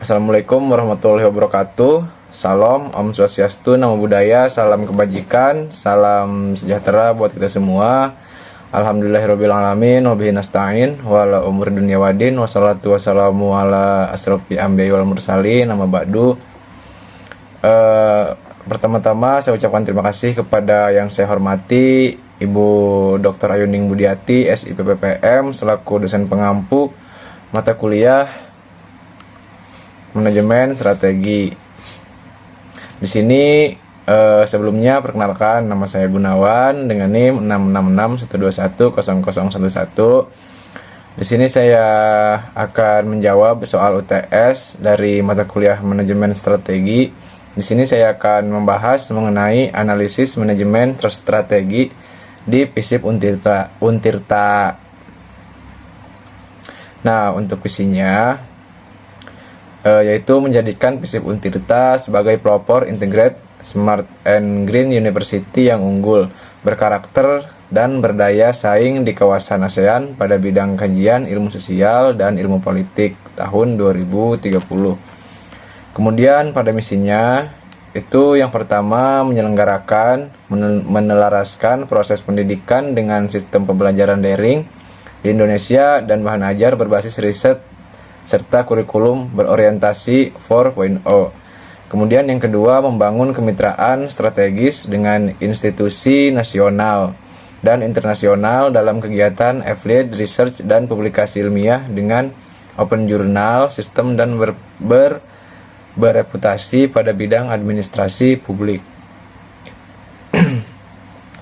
Assalamualaikum warahmatullahi wabarakatuh. Salam, Om Swastiastu, Namo Buddhaya, salam kebajikan, salam sejahtera buat kita semua. Alhamdulillahirabbil alamin, wa bihi nasta'in, wa ala umur dunya wadin, wassalatu wassalamu ala asrofil anbiya'i wal mursalin, nama ba'du. Pertama-tama saya ucapkan terima kasih kepada yang saya hormati Ibu Dr. Ayuning Budiati, SIPPPM, selaku dosen pengampu mata kuliah Manajemen Strategi. Di sini sebelumnya perkenalkan, nama saya Gunawan dengan NIM 66612100011. Di sini saya akan menjawab soal UTS dari mata kuliah Manajemen Strategi. Di sini saya akan membahas mengenai analisis manajemen strategi di FISIP Untirta. Nah, untuk visinya yaitu menjadikan FISIP Untirta sebagai pelopor integrated smart and green university yang unggul, berkarakter dan berdaya saing di kawasan ASEAN pada bidang kajian ilmu sosial dan ilmu politik tahun 2030. Kemudian pada misinya itu yang pertama menyelenggarakan, menelaraskan proses pendidikan dengan sistem pembelajaran daring di Indonesia dan bahan ajar berbasis riset serta kurikulum berorientasi 4.0. Kemudian yang kedua, membangun kemitraan strategis dengan institusi nasional dan internasional dalam kegiatan affiliate research dan publikasi ilmiah dengan open journal sistem dan bereputasi pada bidang administrasi publik.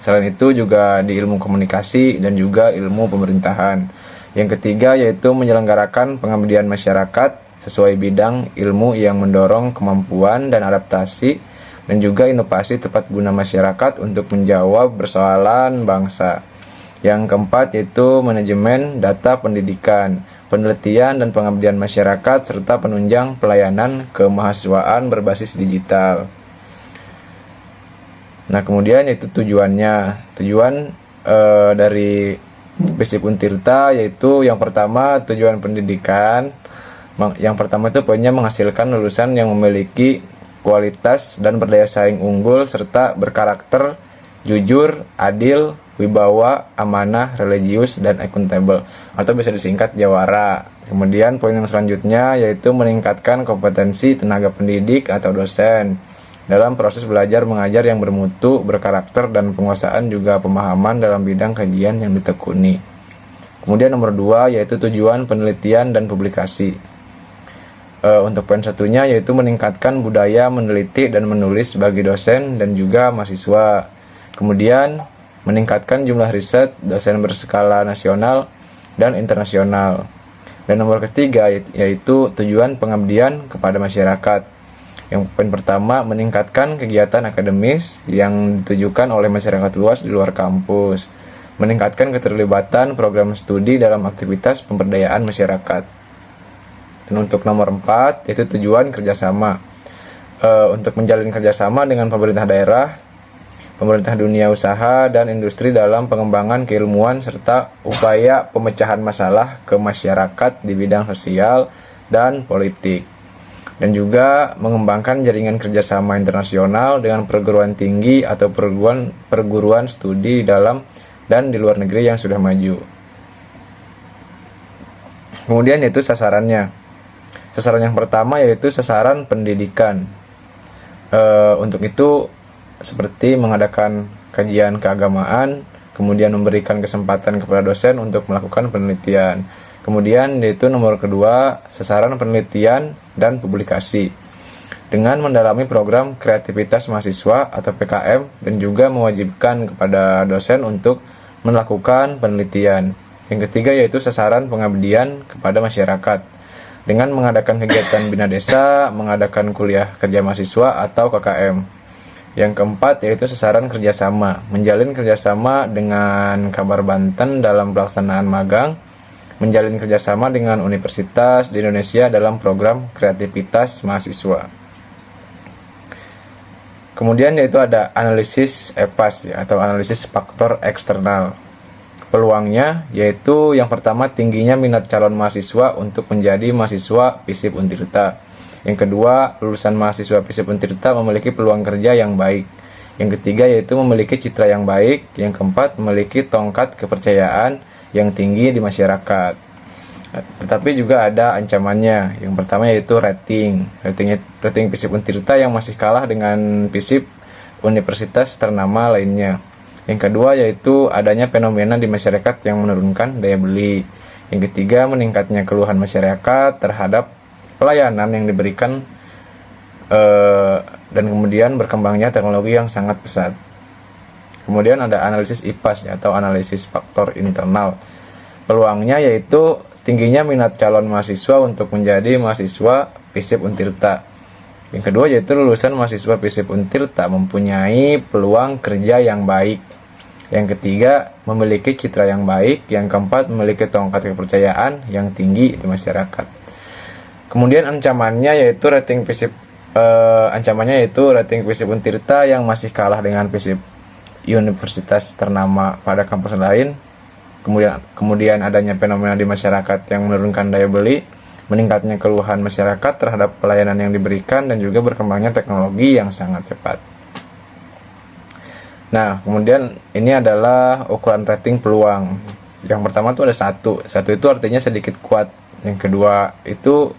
Selain itu juga di ilmu komunikasi dan juga ilmu pemerintahan. Yang ketiga yaitu menyelenggarakan pengabdian masyarakat sesuai bidang ilmu yang mendorong kemampuan dan adaptasi dan juga inovasi tepat guna masyarakat untuk menjawab persoalan bangsa. Yang keempat yaitu manajemen data pendidikan, penelitian dan pengabdian masyarakat serta penunjang pelayanan kemahasiswaan berbasis digital. Nah, kemudian itu tujuannya. Tujuan dari FISIP Untirta yaitu yang pertama tujuan pendidikan. Yang pertama itu poinnya menghasilkan lulusan yang memiliki kualitas dan berdaya saing unggul serta berkarakter jujur, adil, wibawa, amanah, religius, dan akuntabel atau bisa disingkat Jawara. Kemudian poin yang selanjutnya yaitu meningkatkan kompetensi tenaga pendidik atau dosen dalam proses belajar mengajar yang bermutu, berkarakter, dan penguasaan juga pemahaman dalam bidang kajian yang ditekuni. Kemudian nomor 2 yaitu tujuan penelitian dan publikasi. Untuk poin satunya yaitu meningkatkan budaya meneliti dan menulis bagi dosen dan juga mahasiswa. Kemudian meningkatkan jumlah riset dosen berskala nasional dan internasional. Dan nomor ketiga yaitu tujuan pengabdian kepada masyarakat. Yang poin pertama meningkatkan kegiatan akademis yang ditujukan oleh masyarakat luas di luar kampus, meningkatkan keterlibatan program studi dalam aktivitas pemberdayaan masyarakat. Dan untuk nomor 4 yaitu tujuan kerjasama, untuk menjalin kerjasama dengan pemerintah daerah, pemerintah dunia usaha dan industri dalam pengembangan keilmuan serta upaya pemecahan masalah ke masyarakat di bidang sosial dan politik. Dan juga mengembangkan jaringan kerjasama internasional dengan perguruan tinggi atau perguruan studi dalam dan di luar negeri yang sudah maju. Kemudian yaitu sasarannya. Sasaran yang pertama yaitu sasaran pendidikan. Untuk itu seperti mengadakan kajian keagamaan, kemudian memberikan kesempatan kepada dosen untuk melakukan penelitian. Kemudian yaitu nomor kedua, sasaran penelitian dan publikasi dengan mendalami program kreativitas mahasiswa atau PKM dan juga mewajibkan kepada dosen untuk melakukan penelitian. Yang ketiga yaitu sasaran pengabdian kepada masyarakat dengan mengadakan kegiatan bina desa, mengadakan kuliah kerja mahasiswa atau KKM. Yang keempat yaitu sasaran kerjasama, menjalin kerjasama dengan Kabar Banten dalam pelaksanaan magang, menjalin kerjasama dengan universitas di Indonesia dalam program kreativitas mahasiswa. Kemudian yaitu ada analisis EPAS atau analisis faktor eksternal. Peluangnya yaitu yang pertama tingginya minat calon mahasiswa untuk menjadi mahasiswa FISIP Untirta. Yang kedua, lulusan mahasiswa FISIP Untirta memiliki peluang kerja yang baik. Yang ketiga yaitu memiliki citra yang baik. Yang keempat, memiliki tongkat kepercayaan yang tinggi di masyarakat. Tetapi juga ada ancamannya. Yang pertama yaitu rating FISIP Untirta yang masih kalah dengan FISIP universitas ternama lainnya. Yang kedua yaitu adanya fenomena di masyarakat yang menurunkan daya beli. Yang ketiga, meningkatnya keluhan masyarakat terhadap pelayanan yang diberikan dan kemudian berkembangnya teknologi yang sangat pesat. Kemudian ada analisis IPAS atau analisis faktor internal. Peluangnya yaitu tingginya minat calon mahasiswa untuk menjadi mahasiswa FISIP Untirta. Yang kedua yaitu lulusan mahasiswa FISIP Untirta mempunyai peluang kerja yang baik. Yang ketiga, memiliki citra yang baik. Yang keempat, memiliki tongkat kepercayaan yang tinggi di masyarakat. Kemudian ancamannya yaitu rating FISIP Untirta yang masih kalah dengan FISIP universitas ternama pada kampus lain. Kemudian adanya fenomena di masyarakat yang menurunkan daya beli, meningkatnya keluhan masyarakat terhadap pelayanan yang diberikan, dan juga berkembangnya teknologi yang sangat cepat. Nah, kemudian ini adalah ukuran rating peluang. Yang pertama itu ada 1. 1 itu artinya sedikit kuat. Yang kedua itu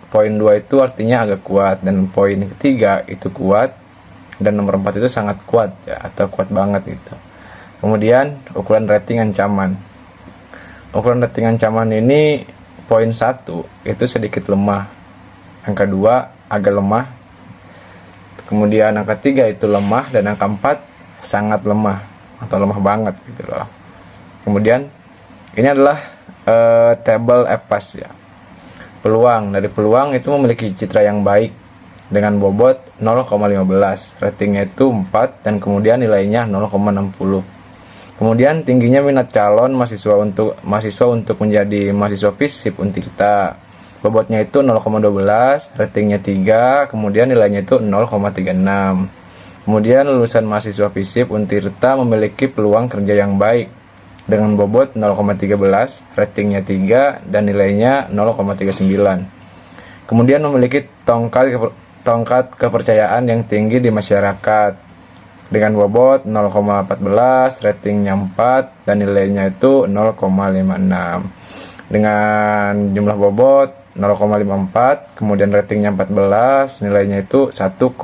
poin 2 itu artinya agak kuat, dan poin ketiga itu kuat, dan nomor 4 itu sangat kuat ya, atau kuat banget gitu. Kemudian ukuran rating ancaman. Ukuran rating ancaman ini poin 1 itu sedikit lemah. Angka 2 agak lemah. Kemudian angka 3 itu lemah, dan angka 4 sangat lemah atau lemah banget gitu loh. Kemudian ini adalah tabel EPAS ya. Peluang, dari peluang itu memiliki citra yang baik dengan bobot 0,15, ratingnya itu 4, dan kemudian nilainya 0,60. Kemudian tingginya minat calon mahasiswa untuk menjadi mahasiswa FISIP Untirta. Bobotnya itu 0,12, ratingnya 3, kemudian nilainya itu 0,36. Kemudian lulusan mahasiswa FISIP Untirta memiliki peluang kerja yang baik dengan bobot 0,13, ratingnya 3, dan nilainya 0,39. Kemudian memiliki tongkat kepercayaan yang tinggi di masyarakat dengan bobot 0,14, ratingnya 4, dan nilainya itu 0,56. Dengan jumlah bobot 0,54, kemudian ratingnya 14, nilainya itu 1,91.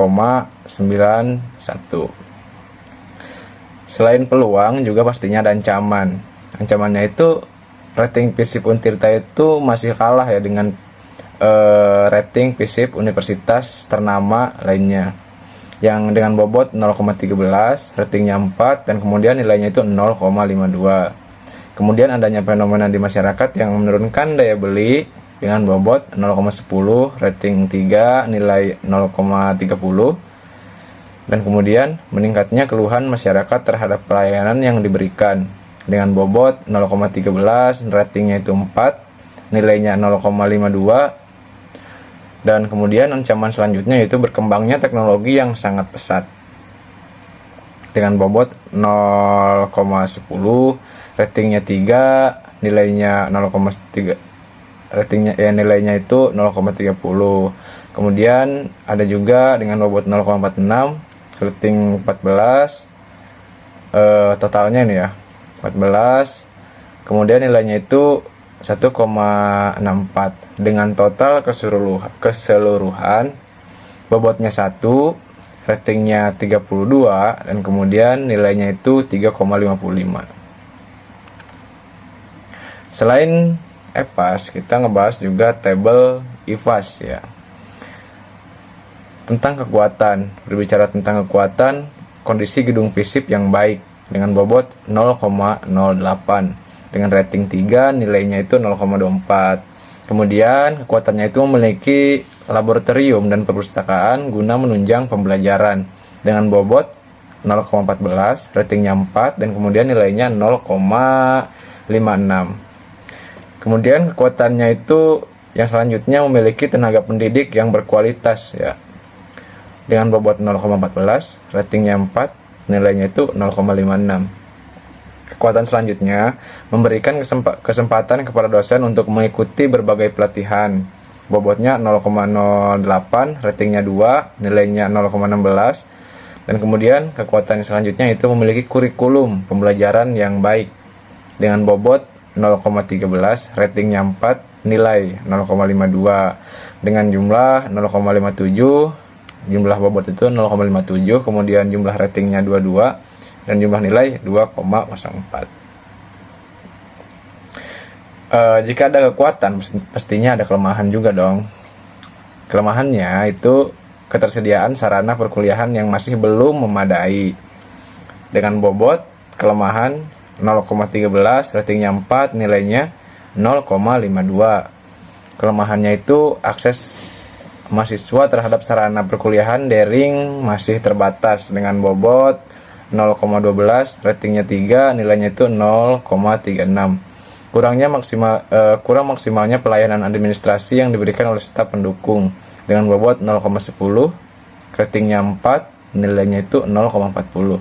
Selain peluang juga pastinya ada ancaman. Ancamannya itu rating FISIP Untirta itu masih kalah ya dengan rating FISIP universitas ternama lainnya yang dengan bobot 0,13, ratingnya 4, dan kemudian nilainya itu 0,52. Kemudian adanya fenomena di masyarakat yang menurunkan daya beli dengan bobot 0,10, rating 3, nilai 0,30. Dan kemudian meningkatnya keluhan masyarakat terhadap pelayanan yang diberikan dengan bobot 0,13, ratingnya itu 4, nilainya 0,52. Dan kemudian ancaman selanjutnya yaitu berkembangnya teknologi yang sangat pesat dengan bobot 0,10, ratingnya 3, nilainya 0,3, nilainya itu 0,30. Kemudian ada juga dengan bobot 0,46, rating 14, totalnya ini ya 14, kemudian nilainya itu 1,64 dengan total keseluruhan bobotnya 1, ratingnya 32, dan kemudian nilainya itu 3,55. Selain EPAS, kita ngebahas juga tabel IPAS ya. Tentang kekuatan, berbicara tentang kekuatan, kondisi gedung FISIP yang baik dengan bobot 0,08, dengan rating 3, nilainya itu 0,24. Kemudian kekuatannya itu memiliki laboratorium dan perpustakaan guna menunjang pembelajaran dengan bobot 0,14, ratingnya 4, dan kemudian nilainya 0,56. Kemudian kekuatannya itu yang selanjutnya memiliki tenaga pendidik yang berkualitas ya, dengan bobot 0,14, ratingnya 4, nilainya itu 0,56. Kekuatan selanjutnya memberikan kesempatan kepada dosen untuk mengikuti berbagai pelatihan bobotnya 0,08, ratingnya 2, nilainya 0,16. Dan kemudian kekuatan selanjutnya itu memiliki kurikulum pembelajaran yang baik dengan bobot 0,13, ratingnya 4, nilai 0,52 dengan jumlah 0,57, jumlah bobot itu 0,57, kemudian jumlah ratingnya 22 dan jumlah nilai 2,04. Jika ada kekuatan, pastinya ada kelemahan juga dong. Kelemahannya itu ketersediaan sarana perkuliahan yang masih belum memadai. Dengan bobot kelemahan 0,13, ratingnya 4, nilainya 0,52. Kelemahannya itu akses mahasiswa terhadap sarana perkuliahan daring masih terbatas dengan bobot 0,12, ratingnya 3, nilainya itu 0,36. Kurang maksimalnya pelayanan administrasi yang diberikan oleh staf pendukung dengan bobot 0,10, ratingnya 4, nilainya itu 0,40.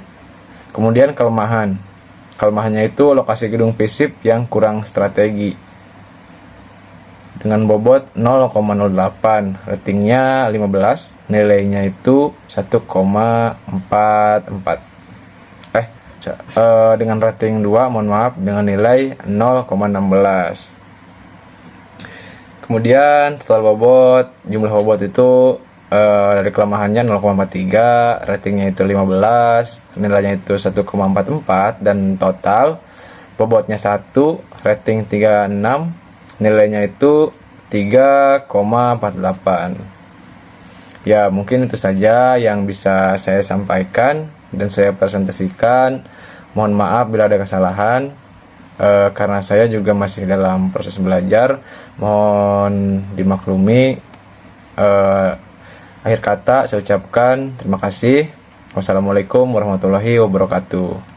Kemudian kelemahannya itu lokasi gedung FISIP yang kurang strategi dengan bobot 0,08, ratingnya 15, nilainya itu 1,44. Dengan rating 2, dengan nilai 0,16. Kemudian jumlah bobot itu dari kelemahannya 0,43, ratingnya itu 15, nilainya itu 1,44, dan total bobotnya 1, rating 36, nilainya itu 3,48. Ya, mungkin itu saja yang bisa saya sampaikan dan saya presentasikan. Mohon maaf bila ada kesalahan, karena saya juga masih dalam proses belajar. Mohon dimaklumi. Akhir kata saya ucapkan terima kasih. Wassalamualaikum warahmatullahi wabarakatuh.